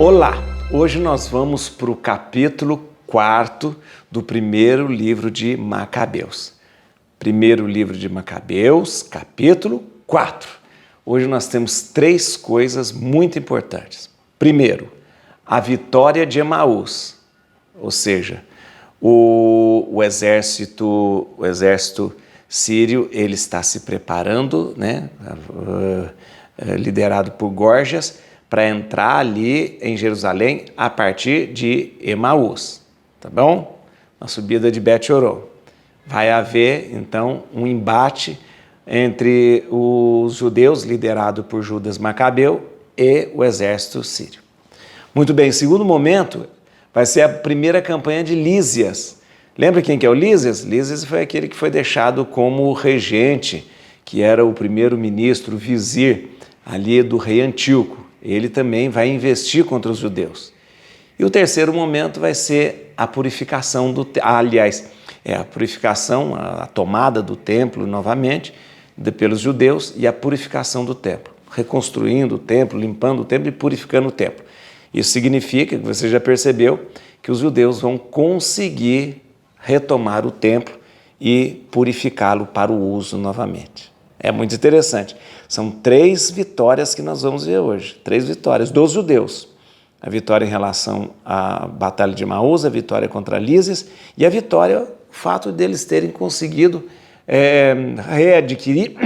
Olá! Hoje nós vamos para o capítulo 4 do primeiro livro de Macabeus. Primeiro livro de Macabeus, capítulo 4. Hoje nós temos 3 coisas muito importantes. Primeiro, a vitória de Emaús, ou seja, o exército sírio ele está se preparando, liderado por Gorgias, para entrar ali em Jerusalém a partir de Emaús, tá bom? Na subida de Bet-Horon. Vai haver, então, um embate entre os judeus, liderado por Judas Macabeu, e o exército sírio. Muito bem, segundo momento, vai ser a primeira campanha de Lísias. Lembra quem que é o Lísias? Lísias foi aquele que foi deixado como regente, que era o primeiro-ministro, o vizir, ali do rei Antíoco. Ele também vai investir contra os judeus. E o terceiro momento vai ser a purificação a purificação, a tomada do templo novamente pelos judeus e a purificação do templo, reconstruindo o templo, limpando o templo e purificando o templo. Isso significa que você já percebeu que os judeus vão conseguir retomar o templo e purificá-lo para o uso novamente. É muito interessante. São 3 vitórias que nós vamos ver hoje. 3 vitórias dos judeus. A vitória em relação à Batalha de Emaús, a vitória contra Lísias e a vitória, o fato deles terem conseguido readquirir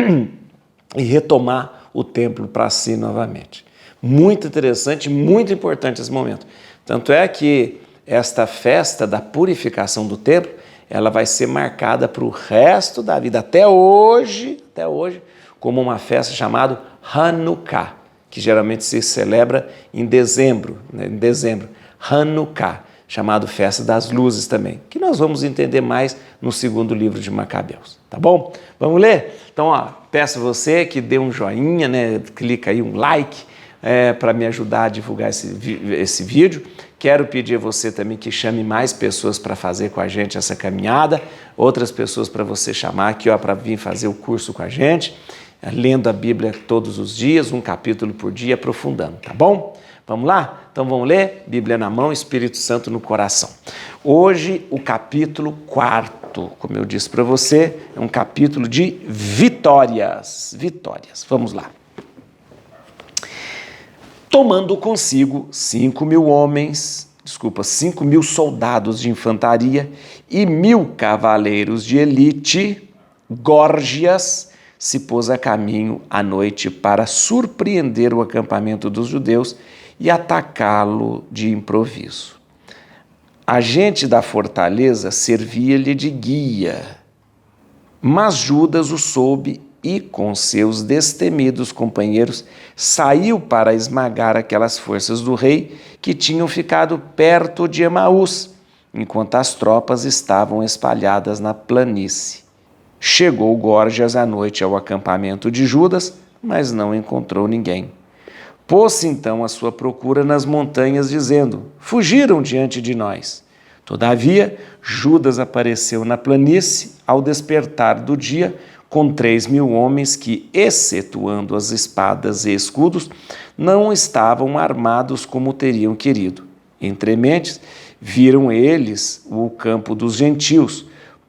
e retomar o templo para si novamente. Muito interessante, muito importante esse momento. Tanto é que esta festa da purificação do templo, ela vai ser marcada para o resto da vida, até hoje, como uma festa chamada Hanukkah, que geralmente se celebra em dezembro, Hanukkah, chamado Festa das Luzes também, que nós vamos entender mais no segundo livro de Macabeus, tá bom? Vamos ler? Então, peço a você que dê um joinha, clica aí um like, para me ajudar a divulgar esse vídeo. Quero pedir a você também que chame mais pessoas para fazer com a gente essa caminhada, outras pessoas para você chamar aqui para vir fazer o curso com a gente, lendo a Bíblia todos os dias, um capítulo por dia, aprofundando, tá bom? Vamos lá? Então vamos ler? Bíblia na mão, Espírito Santo no coração. Hoje o capítulo 4, como eu disse para você, é um capítulo de vitórias. Vamos lá. Tomando consigo 5.000 soldados de infantaria e 1.000 cavaleiros de elite, Gorgias se pôs a caminho à noite para surpreender o acampamento dos judeus e atacá-lo de improviso. A gente da fortaleza servia-lhe de guia, mas Judas o soube e, com seus destemidos companheiros, saiu para esmagar aquelas forças do rei que tinham ficado perto de Emaús, enquanto as tropas estavam espalhadas na planície. Chegou Gorgias à noite ao acampamento de Judas, mas não encontrou ninguém. Pôs-se então à sua procura nas montanhas, dizendo: fugiram diante de nós. Todavia, Judas apareceu na planície ao despertar do dia, com 3.000 homens que, excetuando as espadas e escudos, não estavam armados como teriam querido. Entrementes, viram eles o campo dos gentios,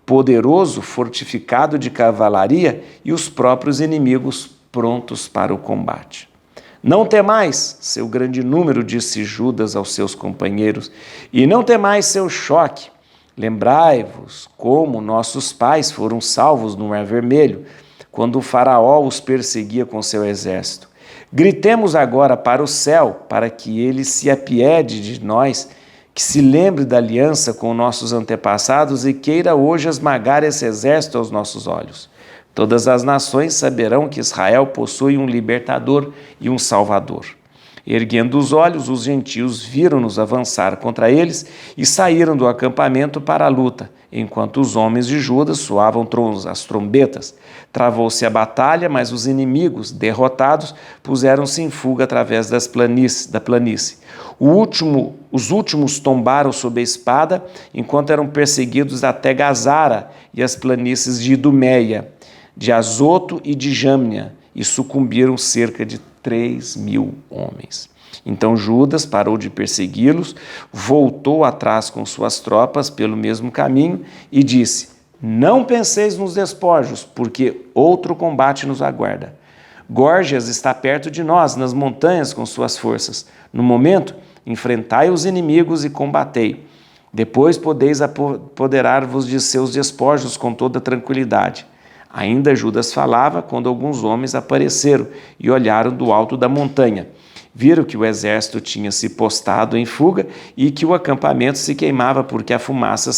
poderoso, fortificado de cavalaria, e os próprios inimigos prontos para o combate. Não temais seu grande número, disse Judas aos seus companheiros, e não temais seu choque. Lembrai-vos como nossos pais foram salvos no Mar Vermelho, quando o faraó os perseguia com seu exército. Gritemos agora para o céu, para que ele se apiede de nós, que se lembre da aliança com nossos antepassados e queira hoje esmagar esse exército aos nossos olhos. Todas as nações saberão que Israel possui um libertador e um salvador. Erguendo os olhos, os gentios viram-nos avançar contra eles e saíram do acampamento para a luta, enquanto os homens de Judas soavam as trombetas. Travou-se a batalha, mas os inimigos, derrotados, puseram-se em fuga através da planície. Os últimos tombaram sob a espada, enquanto eram perseguidos até Gazara e as planícies de Idumeia, de Azoto e de Jâmnia, e sucumbiram cerca de 3.000 homens. Então Judas parou de persegui-los, voltou atrás com suas tropas pelo mesmo caminho e disse: não penseis nos despojos, porque outro combate nos aguarda. Górgias está perto de nós, nas montanhas com suas forças. No momento, enfrentai os inimigos e combatei. Depois podeis apoderar-vos de seus despojos com toda tranquilidade. Ainda Judas falava quando alguns homens apareceram e olharam do alto da montanha. Viram que o exército tinha se postado em fuga e que o acampamento se queimava, porque a fumaça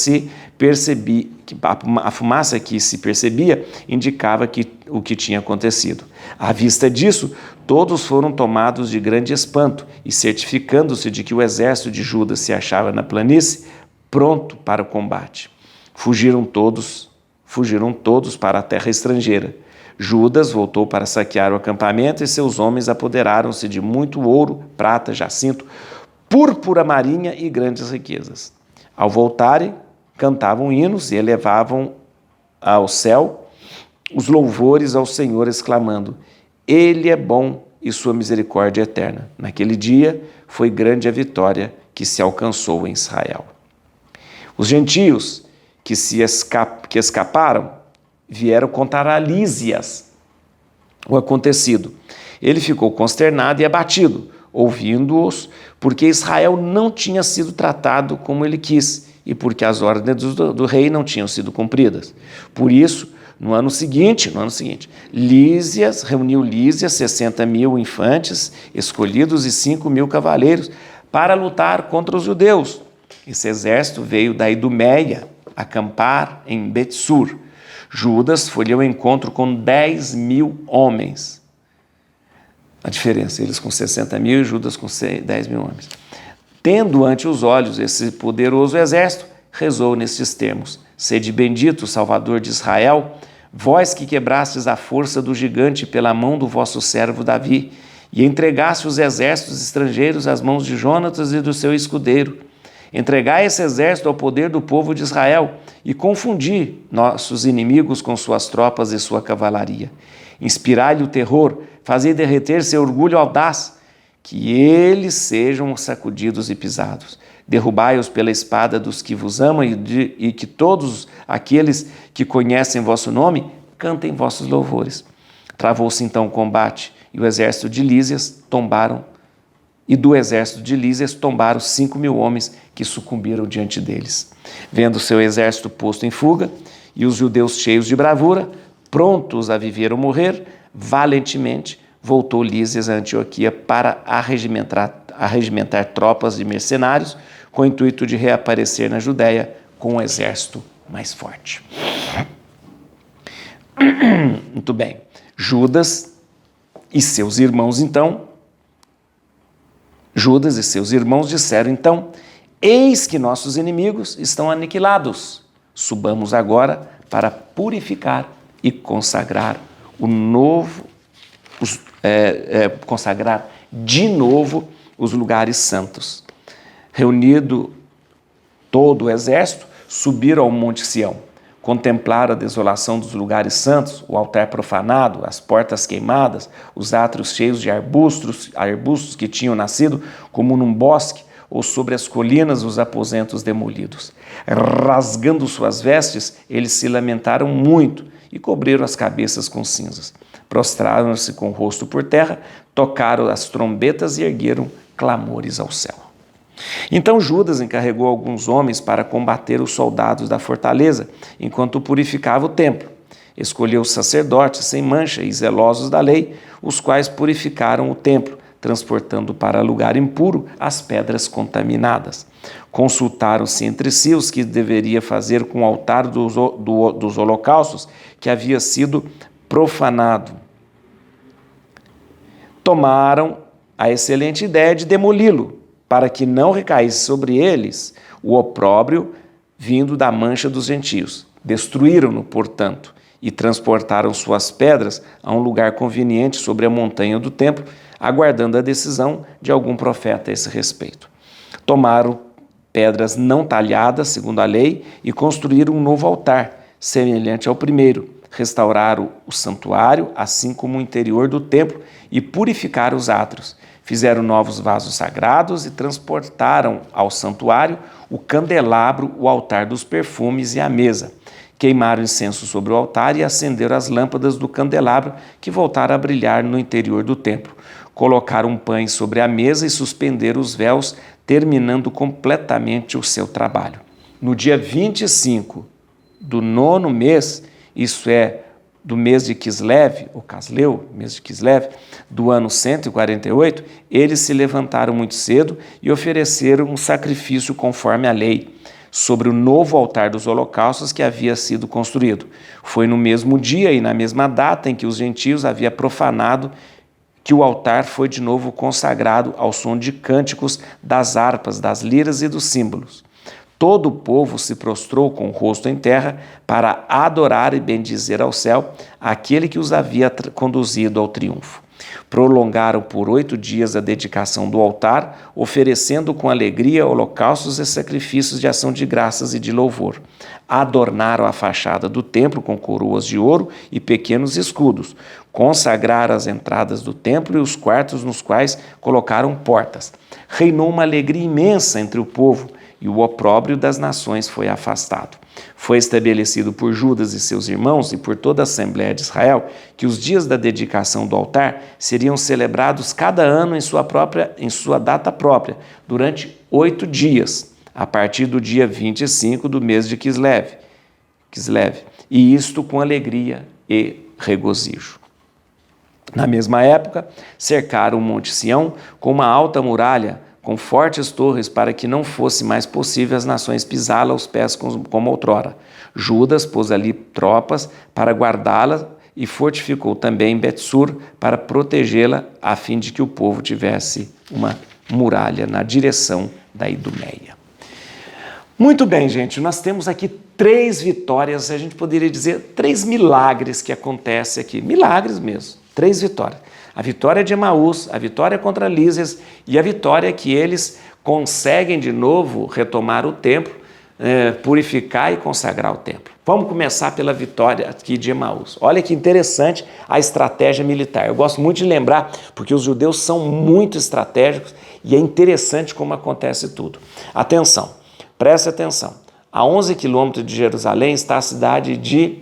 que se percebia indicava o que tinha acontecido. À vista disso, todos foram tomados de grande espanto e, certificando-se de que o exército de Judas se achava na planície, pronto para o combate. Fugiram todos para a terra estrangeira. Judas voltou para saquear o acampamento e seus homens apoderaram-se de muito ouro, prata, jacinto, púrpura marinha e grandes riquezas. Ao voltarem, cantavam hinos e elevavam ao céu os louvores ao Senhor, exclamando: Ele é bom e sua misericórdia é eterna. Naquele dia foi grande a vitória que se alcançou em Israel. Os gentios que escaparam vieram contar a Lísias o acontecido. Ele ficou consternado e abatido, ouvindo-os, porque Israel não tinha sido tratado como ele quis e porque as ordens do rei não tinham sido cumpridas. Por isso, no ano seguinte, reuniu Lísias 60.000 infantes escolhidos e 5.000 cavaleiros para lutar contra os judeus. Esse exército veio da Idumeia acampar em Betsur. Judas foi ao encontro com 10.000 homens. A diferença, eles com 60.000 e Judas com 10.000 homens. Tendo ante os olhos esse poderoso exército, rezou nestes termos: Sede bendito, Salvador de Israel, vós que quebrastes a força do gigante pela mão do vosso servo Davi, e entregaste os exércitos estrangeiros às mãos de Jonatas e do seu escudeiro. Entregai esse exército ao poder do povo de Israel e confundi nossos inimigos com suas tropas e sua cavalaria. Inspirai-lhe o terror, fazei derreter seu orgulho audaz, que eles sejam sacudidos e pisados. Derrubai-os pela espada dos que vos amam e que todos aqueles que conhecem vosso nome cantem vossos louvores. Travou-se então o combate e o exército de Lísias do exército de Lísias tombaram 5.000 homens que sucumbiram diante deles. Vendo seu exército posto em fuga e os judeus cheios de bravura, prontos a viver ou morrer, valentemente voltou Lísias a Antioquia para arregimentar tropas de mercenários com o intuito de reaparecer na Judéia com um exército mais forte. Muito bem. Judas e seus irmãos disseram então: Eis que nossos inimigos estão aniquilados. Subamos agora para purificar e consagrar consagrar de novo os lugares santos. Reunido todo o exército, subiram ao Monte Sião, contemplaram a desolação dos lugares santos, o altar profanado, as portas queimadas, os átrios cheios de arbustos que tinham nascido como num bosque, ou sobre as colinas os aposentos demolidos. Rasgando suas vestes, eles se lamentaram muito e cobriram as cabeças com cinzas. Prostraram-se com o rosto por terra, tocaram as trombetas e ergueram clamores ao céu. Então Judas encarregou alguns homens para combater os soldados da fortaleza, enquanto purificava o templo. Escolheu os sacerdotes sem mancha e zelosos da lei, os quais purificaram o templo, transportando para lugar impuro as pedras contaminadas. Consultaram-se entre si os que deveria fazer com o altar dos holocaustos, que havia sido profanado. Tomaram a excelente ideia de demoli-lo, para que não recaísse sobre eles o opróbrio vindo da mancha dos gentios. Destruíram-no, portanto, e transportaram suas pedras a um lugar conveniente sobre a montanha do templo, aguardando a decisão de algum profeta a esse respeito. Tomaram pedras não talhadas, segundo a lei, e construíram um novo altar, semelhante ao primeiro. Restauraram o santuário, assim como o interior do templo, e purificaram os átrios. Fizeram novos vasos sagrados e transportaram ao santuário o candelabro, o altar dos perfumes e a mesa. Queimaram incenso sobre o altar e acenderam as lâmpadas do candelabro, que voltaram a brilhar no interior do templo. Colocaram pães sobre a mesa e suspenderam os véus, terminando completamente o seu trabalho. No dia 25 do 9º mês, isso é, do mês de Quisleu, ou Casleu, mês de Quisleu, do ano 148, eles se levantaram muito cedo e ofereceram um sacrifício conforme a lei, sobre o novo altar dos holocaustos que havia sido construído. Foi no mesmo dia e na mesma data em que os gentios haviam profanado que o altar foi de novo consagrado ao som de cânticos, das harpas, das liras e dos símbolos. Todo o povo se prostrou com o rosto em terra para adorar e bendizer ao céu aquele que os havia conduzido ao triunfo. Prolongaram por 8 dias a dedicação do altar, oferecendo com alegria holocaustos e sacrifícios de ação de graças e de louvor. Adornaram a fachada do templo com coroas de ouro e pequenos escudos. Consagraram as entradas do templo e os quartos nos quais colocaram portas. Reinou uma alegria imensa entre o povo, e o opróbrio das nações foi afastado. Foi estabelecido por Judas e seus irmãos e por toda a Assembleia de Israel que os dias da dedicação do altar seriam celebrados cada ano em sua data própria, durante 8 dias, a partir do dia 25 do mês de Quisleu, e isto com alegria e regozijo. Na mesma época, cercaram o Monte Sião com uma alta muralha, com fortes torres, para que não fosse mais possível as nações pisá-la aos pés como outrora. Judas pôs ali tropas para guardá-la e fortificou também Bet-sur para protegê-la, a fim de que o povo tivesse uma muralha na direção da Idumeia. Muito bem, gente, nós temos aqui 3 vitórias, a gente poderia dizer 3 milagres que acontecem aqui, milagres mesmo, 3 vitórias. A vitória de Emaús, a vitória contra Lísias e a vitória que eles conseguem de novo retomar o templo, purificar e consagrar o templo. Vamos começar pela vitória aqui de Emaús. Olha que interessante a estratégia militar. Eu gosto muito de lembrar, porque os judeus são muito estratégicos e é interessante como acontece tudo. Atenção, preste atenção. A 11 quilômetros de Jerusalém está a cidade de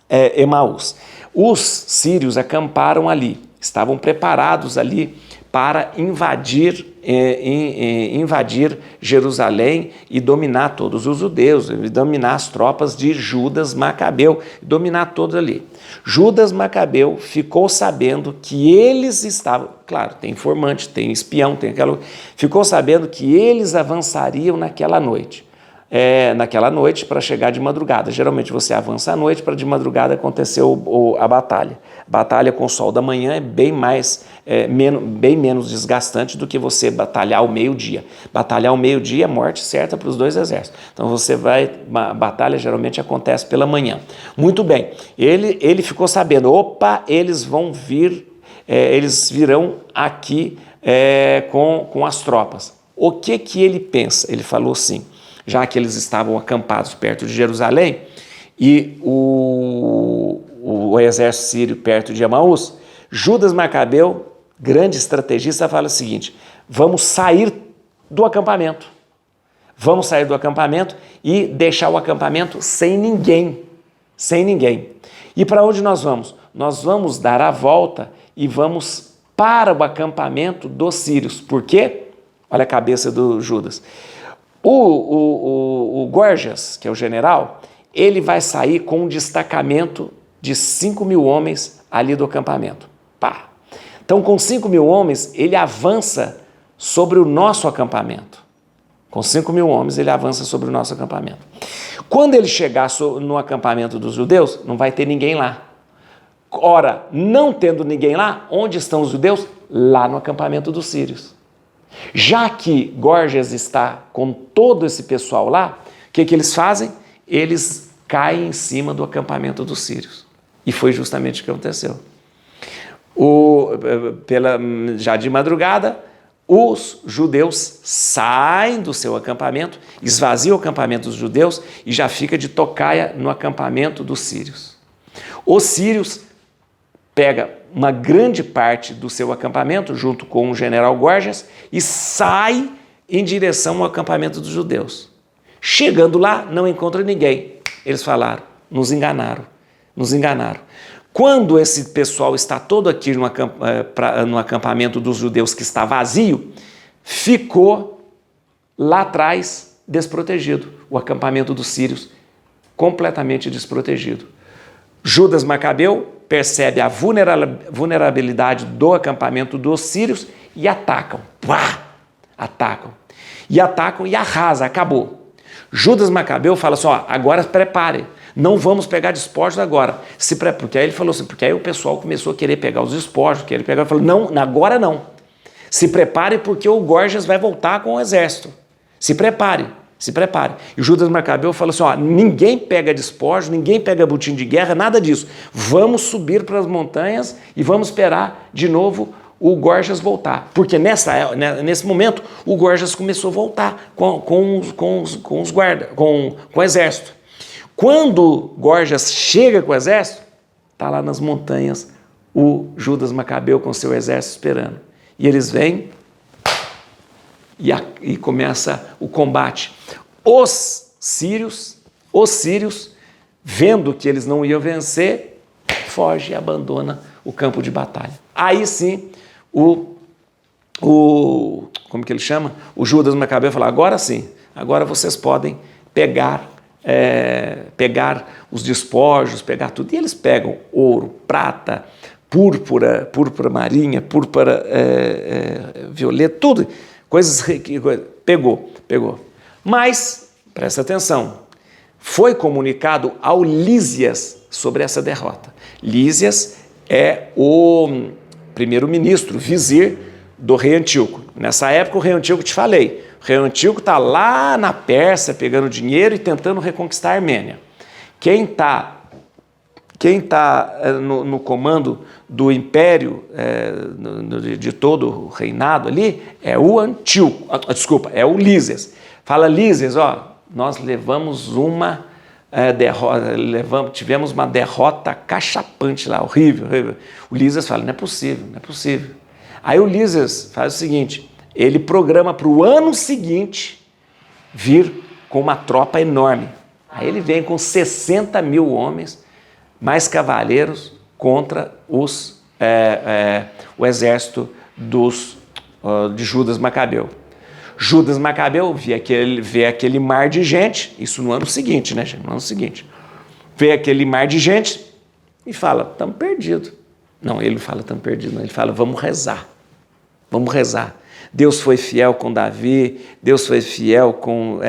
Emaús. Os sírios acamparam ali. Estavam preparados ali para invadir Jerusalém e dominar todos os judeus, dominar as tropas de Judas Macabeu, dominar todos ali. Judas Macabeu ficou sabendo que eles estavam, claro, tem informante, tem espião, ficou sabendo que eles avançariam naquela noite. Para chegar de madrugada. Geralmente você avança à noite para de madrugada acontecer a batalha. Batalha com o sol da manhã é bem menos desgastante do que você batalhar ao meio-dia. Batalhar ao meio-dia é morte certa para os 2 exércitos. Então a batalha geralmente acontece pela manhã. Muito bem, ele ficou sabendo, eles vão vir, eles virão aqui com as tropas. O que ele pensa? Ele falou assim, já que eles estavam acampados perto de Jerusalém e o exército sírio perto de Emaús, Judas Macabeu, grande estrategista, fala o seguinte, vamos sair do acampamento. Vamos sair do acampamento e deixar o acampamento sem ninguém. E para onde nós vamos? Nós vamos dar a volta e vamos para o acampamento dos sírios. Por quê? Olha a cabeça do Judas. O Gorgias, que é o general, ele vai sair com um destacamento de 5.000 homens ali do acampamento. Pá! Então, com 5.000 homens, ele avança sobre o nosso acampamento. Com 5.000 homens, ele avança sobre o nosso acampamento. Quando ele chegar no acampamento dos judeus, não vai ter ninguém lá. Ora, não tendo ninguém lá, onde estão os judeus? Lá no acampamento dos sírios. Já que Gorgias está com todo esse pessoal lá, o que eles fazem? Eles caem em cima do acampamento dos sírios. E foi justamente o que aconteceu. Já de madrugada, os judeus saem do seu acampamento, esvaziam o acampamento dos judeus e já fica de tocaia no acampamento dos sírios. Os sírios pegam uma grande parte do seu acampamento, junto com o general Gorgias, e sai em direção ao acampamento dos judeus. Chegando lá, não encontra ninguém. Eles falaram, nos enganaram, nos enganaram. Quando esse pessoal está todo aqui no acampamento dos judeus que está vazio, ficou lá atrás desprotegido, o acampamento dos sírios completamente desprotegido. Judas Macabeu percebe a vulnerabilidade do acampamento dos sírios e atacam. Pá! Atacam. E atacam e arrasa, acabou. Judas Macabeu fala assim, ó, agora prepare, não vamos pegar despojos agora. Porque aí ele falou assim, porque aí o pessoal começou a querer pegar os despojos, ele falou, não, agora não. Se prepare porque o Gorgias vai voltar com o exército. Se prepare, se prepare. E Judas Macabeu falou assim, ó, ninguém pega despojo, ninguém pega botim de guerra, nada disso. Vamos subir para as montanhas e vamos esperar de novo o Gorgias voltar. Porque nesse momento o Gorgias começou a voltar com o exército. Quando Gorgias chega com o exército, está lá nas montanhas o Judas Macabeu com seu exército esperando. E eles vêm e começa o combate. Os sírios, vendo que eles não iam vencer, foge e abandona o campo de batalha. Aí sim, como que ele chama? O Judas Macabeu falou, agora sim, agora vocês podem pegar os despojos, pegar tudo. E eles pegam ouro, prata, púrpura marinha, púrpura violeta, tudo, pegou. Mas, presta atenção, foi comunicado ao Lísias sobre essa derrota. Lísias é o primeiro-ministro, vizir do rei Antíoco. Nessa época o rei Antíoco, te falei, o rei Antíoco está lá na Pérsia pegando dinheiro e tentando reconquistar a Armênia. Quem está no comando do império, de todo o reinado ali, é o Antíoco, é o Lísias. Fala, Lísias, ó, nós levamos uma derrota, tivemos uma derrota cachapante lá, horrível. O Lísias fala, não é possível. Aí o Lísias faz o seguinte, ele programa para o ano seguinte vir com uma tropa enorme. Aí ele vem com 60 mil homens, mais cavaleiros, contra o exército de Judas Macabeu. Judas Macabeu vê aquele mar de gente, isso no ano seguinte, né, gente? No ano seguinte. Vê aquele mar de gente e fala, estamos perdidos. Não, ele fala, estamos perdidos. Não, ele fala, vamos rezar. Deus foi fiel com Davi, Deus foi fiel com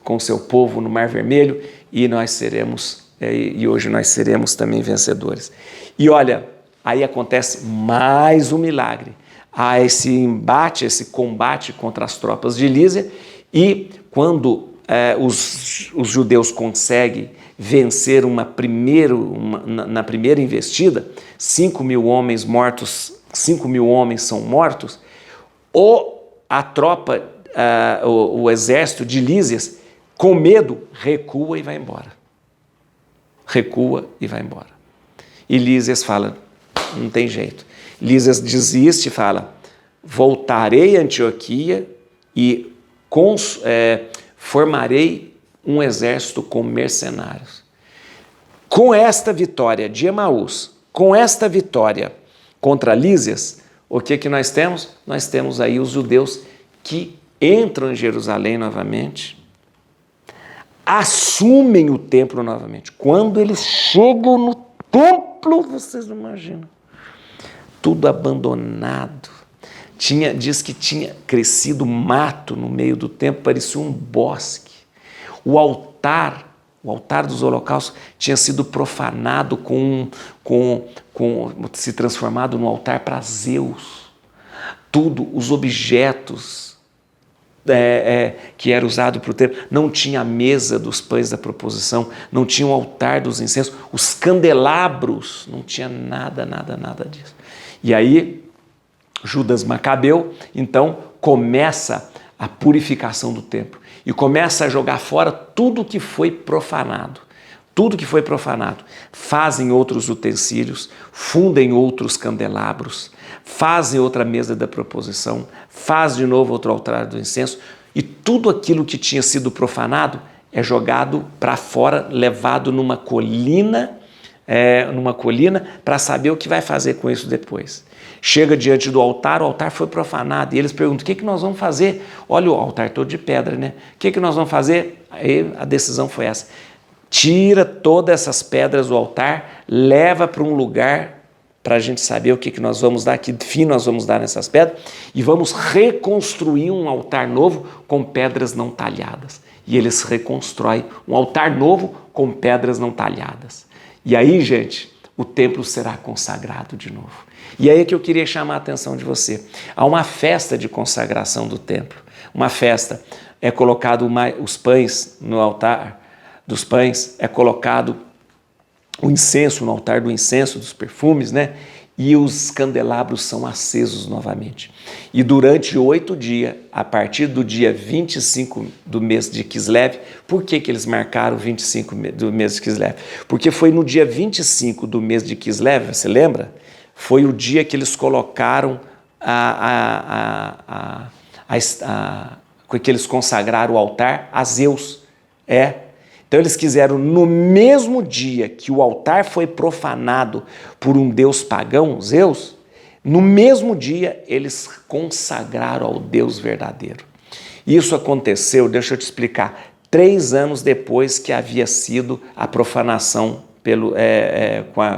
o seu povo no Mar Vermelho e hoje nós seremos também vencedores. E olha, aí acontece mais um milagre. Há esse combate contra as tropas de Lísia, e quando os judeus conseguem vencer na primeira investida, 5 mil homens são mortos, a tropa, o exército de Lísias, com medo, recua e vai embora. E Lísias fala, não tem jeito. Lísias desiste e fala, voltarei a Antioquia e formarei um exército com mercenários. Com esta vitória de Emaús, com esta vitória contra Lísias, o que nós temos? Nós temos aí os judeus que entram em Jerusalém novamente, assumem o templo novamente. Quando eles chegam no templo, vocês não imaginam, tudo abandonado. Diz que tinha crescido mato no meio do templo, parecia um bosque. O altar dos holocaustos tinha sido profanado se transformado num altar para Zeus. Tudo, os objetos que era usado para o templo, não tinha a mesa dos pães da proposição, não tinha o altar dos incensos, os candelabros, não tinha nada disso. E aí, Judas Macabeu, então, começa a purificação do templo e começa a jogar fora tudo que foi profanado. tudo que foi profanado. Fazem outros utensílios, fundem outros candelabros, fazem outra mesa da proposição, faz de novo outro altar do incenso, e tudo aquilo que tinha sido profanado é jogado para fora, levado numa colina para saber o que vai fazer com isso depois. Chega diante do altar, o altar foi profanado, e eles perguntam, o que nós vamos fazer? Olha o altar todo de pedra, né? O que nós vamos fazer? Aí a decisão foi essa. Tira todas essas pedras do altar, leva para um lugar para a gente saber o que nós vamos dar, que fim nós vamos dar nessas pedras, e vamos reconstruir um altar novo com pedras não talhadas. E eles reconstroem um altar novo com pedras não talhadas. E aí, gente, o templo será consagrado de novo. E aí é que eu queria chamar a atenção de você. Há uma festa de consagração do templo. Uma festa, é colocado os pães no altar dos pães, é colocado o incenso no altar do incenso, dos perfumes, né? E os candelabros são acesos novamente. E durante 8 dias, a partir do dia 25 do mês de Kislev, por que eles marcaram 25 do mês de Kislev? Porque foi no dia 25 do mês de Kislev, você lembra? Foi o dia que eles colocaram que eles consagraram o altar a Zeus. Então eles quiseram, no mesmo dia que o altar foi profanado por um deus pagão, Zeus, no mesmo dia eles consagraram ao Deus verdadeiro. Isso aconteceu, deixa eu te explicar, 3 anos depois que havia sido a profanação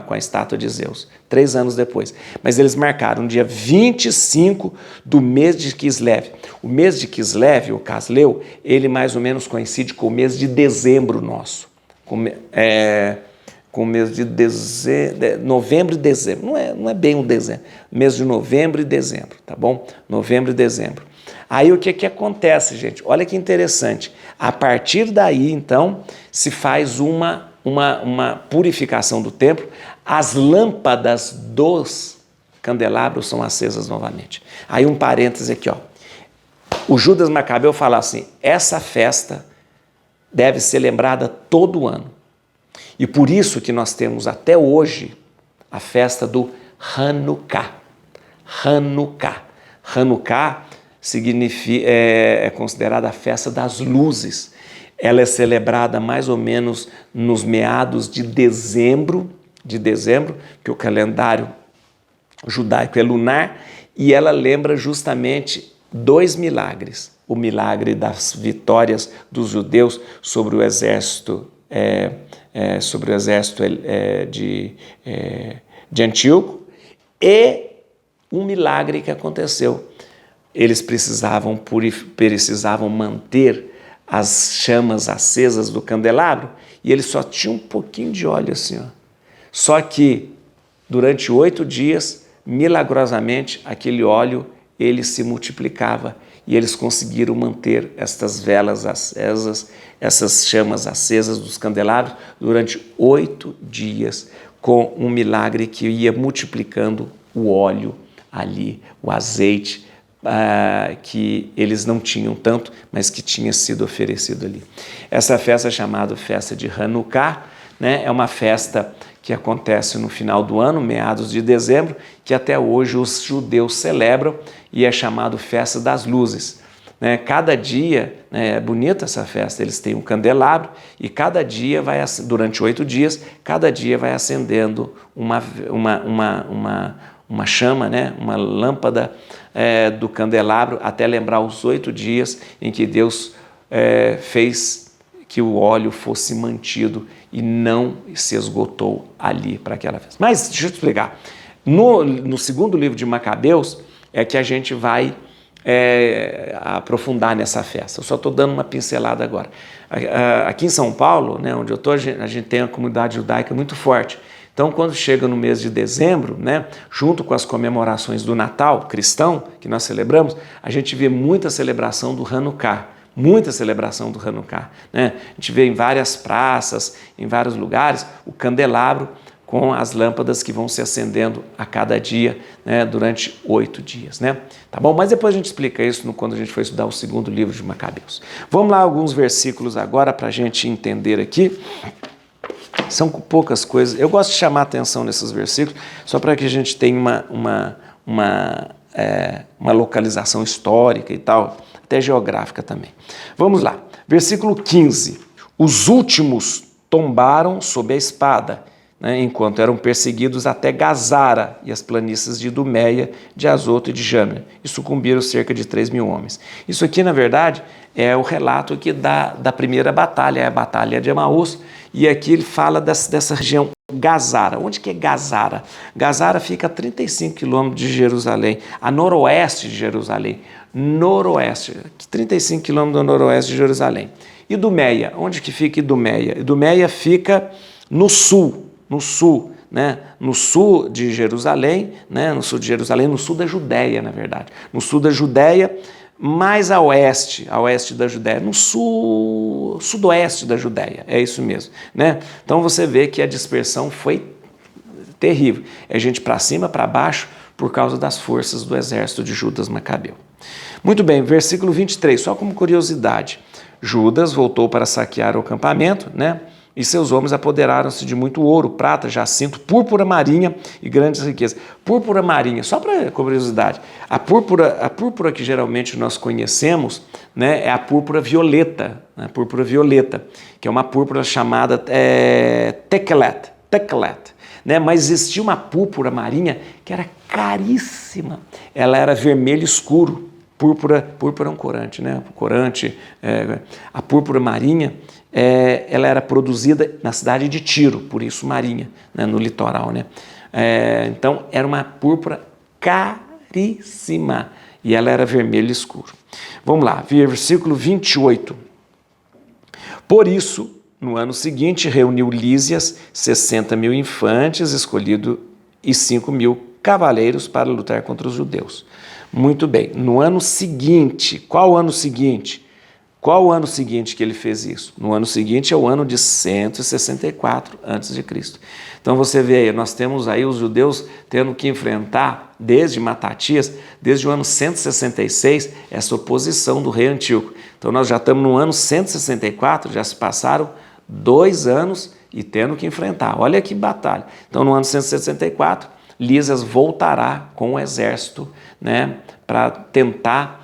com a estátua de Zeus. 3 anos depois. Mas eles marcaram o dia 25 do mês de Kislev. O mês de Kislev, o Casleu, ele mais ou menos coincide com o mês de dezembro nosso. Com o mês de novembro e dezembro. Não é bem um dezembro. Mês de novembro e dezembro, tá bom? Novembro e dezembro. Aí o que acontece, gente? Olha que interessante. A partir daí, então, se faz uma purificação do templo, as lâmpadas dos candelabros são acesas novamente. Aí um parêntese aqui, ó. O Judas Macabeu fala assim, essa festa deve ser lembrada todo ano. E por isso que nós temos até hoje a festa do Hanukkah. Hanukkah. Hanukkah é considerada a festa das luzes. Ela é celebrada mais ou menos nos meados de dezembro, que o calendário judaico é lunar, e ela lembra justamente 2 milagres. O milagre das vitórias dos judeus sobre o exército, de Antíoco, e um milagre que aconteceu. Eles precisavam manter as chamas acesas do candelabro, e ele só tinha um pouquinho de óleo assim, ó. Só que durante 8 dias, milagrosamente, aquele óleo ele se multiplicava, e eles conseguiram manter estas velas acesas, essas chamas acesas dos candelabros durante 8 dias, com um milagre que ia multiplicando o óleo ali, o azeite, que eles não tinham tanto, mas que tinha sido oferecido ali. Essa festa é chamada festa de Hanukkah, né? É uma festa que acontece no final do ano, meados de dezembro, que até hoje os judeus celebram, e é chamado festa das luzes. Né? Cada dia, né, é bonita essa festa, eles têm um candelabro, e cada dia durante 8 dias, cada dia vai acendendo uma chama, né? Uma lâmpada do candelabro, até lembrar os 8 dias em que Deus fez que o óleo fosse mantido e não se esgotou ali para aquela festa. Mas deixa eu te explicar, no segundo livro de Macabeus é que a gente vai aprofundar nessa festa. Eu só estou dando uma pincelada agora. Aqui em São Paulo, né, onde eu estou, a gente tem uma comunidade judaica muito forte. Então, quando chega no mês de dezembro, né, junto com as comemorações do Natal cristão, que nós celebramos, a gente vê muita celebração do Hanukkah, né? A gente vê em várias praças, em vários lugares, o candelabro com as lâmpadas que vão se acendendo a cada dia, né, durante 8 dias. Né? Tá bom? Mas depois a gente explica isso quando a gente for estudar o segundo livro de Macabeus. Vamos lá, alguns versículos agora para a gente entender aqui. São poucas coisas. Eu gosto de chamar a atenção nesses versículos, só para que a gente tenha uma localização histórica e tal, até geográfica também. Vamos lá. Versículo 15. Os últimos tombaram sob a espada, né, enquanto eram perseguidos até Gazara e as planícies de Idumeia, de Azoto e de Jâmia, e sucumbiram cerca de 3.000 homens. Isso aqui, na verdade, é o relato aqui da primeira batalha, é a Batalha de Emaús, e aqui ele fala dessa região Gazara. Onde que é Gazara? Gazara fica a 35 quilômetros de Jerusalém, a noroeste de Jerusalém. Noroeste, 35 quilômetros do noroeste de Jerusalém. Idumeia, onde que fica Idumeia? Idumeia fica no sul, né? No sul de Jerusalém, né? No sul de Jerusalém, no sul da Judéia, na verdade. No sul da Judéia, mais a oeste da Judéia, no sudoeste da Judéia, é isso mesmo, né? Então você vê que a dispersão foi terrível. É gente para cima, para baixo, por causa das forças do exército de Judas Macabeu. Muito bem, versículo 23, só como curiosidade. Judas voltou para saquear o acampamento, né? E seus homens apoderaram-se de muito ouro, prata, jacinto, púrpura marinha e grandes riquezas. Púrpura marinha, só para curiosidade, a púrpura que geralmente nós conhecemos, né, é a púrpura violeta, né, púrpura violeta, que é uma púrpura chamada tekelet, né, mas existia uma púrpura marinha que era caríssima, ela era vermelho escuro. Púrpura é um corante, né? A púrpura marinha, ela era produzida na cidade de Tiro, por isso marinha, né? No litoral, né? Então, era uma púrpura caríssima e ela era vermelho escuro. Vamos lá, versículo 28. Por isso, no ano seguinte, reuniu Lísias 60.000 infantes escolhidos e 5.000 cavaleiros para lutar contra os judeus. Muito bem, no ano seguinte, qual ano seguinte? Qual o ano seguinte que ele fez isso? No ano seguinte é o ano de 164 a.C. Então você vê aí, nós temos aí os judeus tendo que enfrentar, desde Matatias, desde o ano 166, essa oposição do rei Antíoco. Então nós já estamos no ano 164, já se passaram 2 anos e tendo que enfrentar. Olha que batalha. Então no ano 164, Lísias voltará com o exército, né, para tentar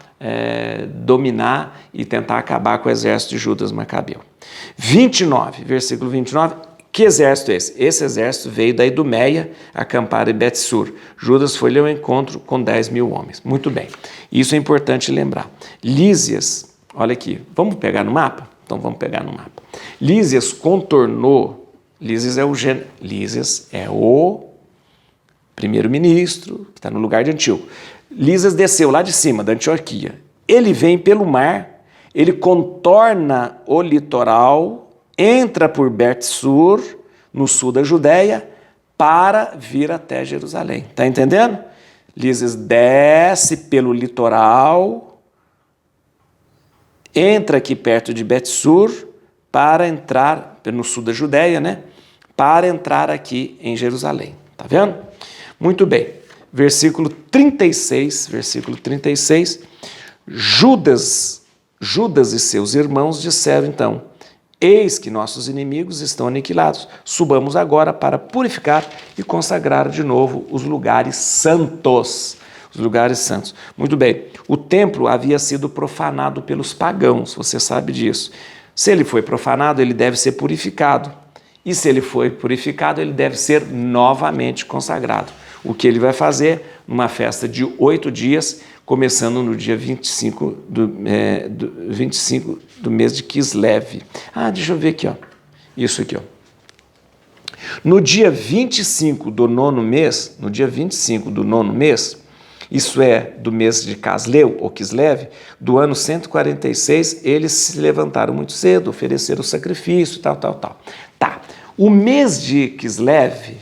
dominar e tentar acabar com o exército de Judas Macabeu. 29, versículo 29, que exército é esse? Esse exército veio da Idumeia, acampar em Bet-sur. Judas foi ao encontro com 10.000 homens. Muito bem, isso é importante lembrar. Lísias, olha aqui, vamos pegar no mapa? Então vamos pegar no mapa. Lísias contornou, Lísias é o primeiro-ministro, que está no lugar de Antíoco. Lísias desceu lá de cima, da Antioquia. Ele vem pelo mar, ele contorna o litoral, entra por Bet-sur, no sul da Judéia, para vir até Jerusalém. Está entendendo? Lísias desce pelo litoral, entra aqui perto de Bet-sur, para entrar, no sul da Judéia, né? Para entrar aqui em Jerusalém. Está vendo? Muito bem. Versículo 36, Judas e seus irmãos disseram então, eis que nossos inimigos estão aniquilados, subamos agora para purificar e consagrar de novo os lugares santos. Os lugares santos. Muito bem, o templo havia sido profanado pelos pagãos, você sabe disso. Se ele foi profanado, ele deve ser purificado. E se ele foi purificado, ele deve ser novamente consagrado. O que ele vai fazer numa festa de 8 dias, começando no dia 25 do mês de Kislev. Deixa eu ver aqui, ó. Isso aqui, ó. No dia 25 do nono mês, isso é, do mês de Casleu, ou Kislev, do ano 146, eles se levantaram muito cedo, ofereceram sacrifício, tal. Tá, o mês de Kislev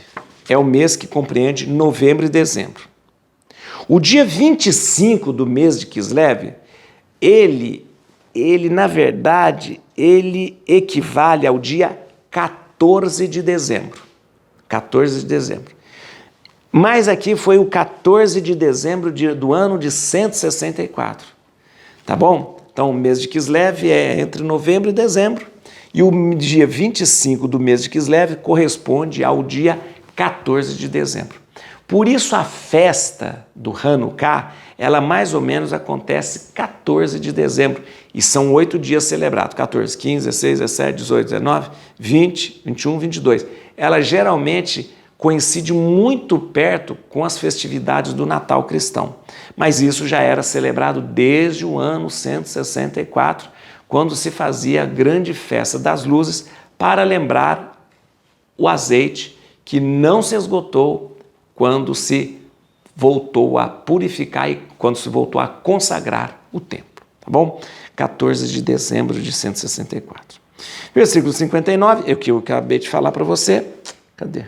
é o mês que compreende novembro e dezembro. O dia 25 do mês de Kislev, ele na verdade, ele equivale ao dia 14 de dezembro. 14 de dezembro. Mas aqui foi o 14 de dezembro do ano de 164. Tá bom? Então, o mês de Kislev é entre novembro e dezembro. E o dia 25 do mês de Kislev corresponde ao dia 14 de dezembro. Por isso a festa do Hanukkah, ela mais ou menos acontece 14 de dezembro, e são 8 dias celebrados, 14, 15, 16, 17, 18, 19, 20, 21, 22. Ela geralmente coincide muito perto com as festividades do Natal cristão, mas isso já era celebrado desde o ano 164, quando se fazia a grande festa das luzes para lembrar o azeite que não se esgotou quando se voltou a purificar e quando se voltou a consagrar o templo, tá bom? 14 de dezembro de 164. Versículo 59, é o que eu acabei de falar para você. Cadê?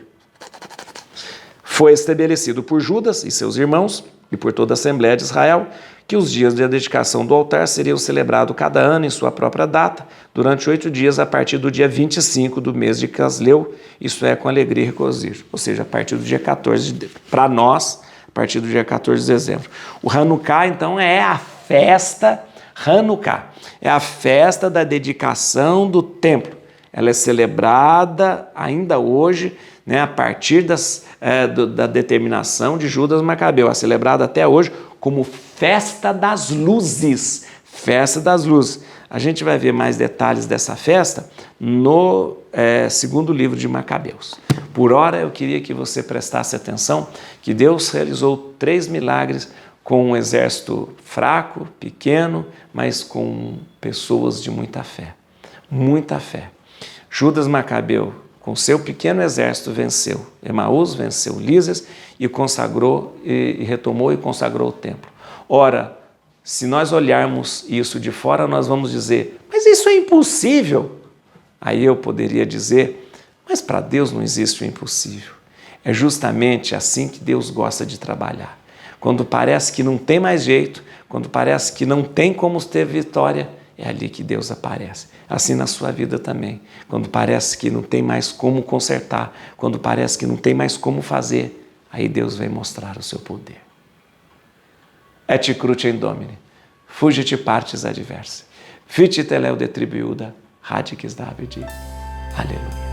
Foi estabelecido por Judas e seus irmãos e por toda a Assembleia de Israel que os dias da dedicação do altar seriam celebrados cada ano em sua própria data, durante 8 dias a partir do dia 25 do mês de Casleu, isso é, com alegria e regozijo, ou seja, a partir do dia 14, para nós, a partir do dia 14 de dezembro. O Hanukkah, então, é a festa Hanukkah, é a festa da dedicação do templo. Ela é celebrada ainda hoje, né, a partir da determinação de Judas Macabeu, é celebrada até hoje como Festa das Luzes. Festa das Luzes. A gente vai ver mais detalhes dessa festa no segundo livro de Macabeus. Por ora, eu queria que você prestasse atenção que Deus realizou 3 milagres com um exército fraco, pequeno, mas com pessoas de muita fé. Muita fé. Judas Macabeu, com seu pequeno exército, venceu Emaús, venceu Lísias e consagrou, e retomou e consagrou o templo. Ora, se nós olharmos isso de fora, nós vamos dizer, mas isso é impossível. Aí eu poderia dizer, mas para Deus não existe o impossível. É justamente assim que Deus gosta de trabalhar. Quando parece que não tem mais jeito, quando parece que não tem como ter vitória, é ali que Deus aparece. Assim na sua vida também. Quando parece que não tem mais como consertar, quando parece que não tem mais como fazer, aí Deus vem mostrar o seu poder. Et crucem Domini, fugit partes adversae, fit teleu detribuiuda, radicis Davidi. Aleluia.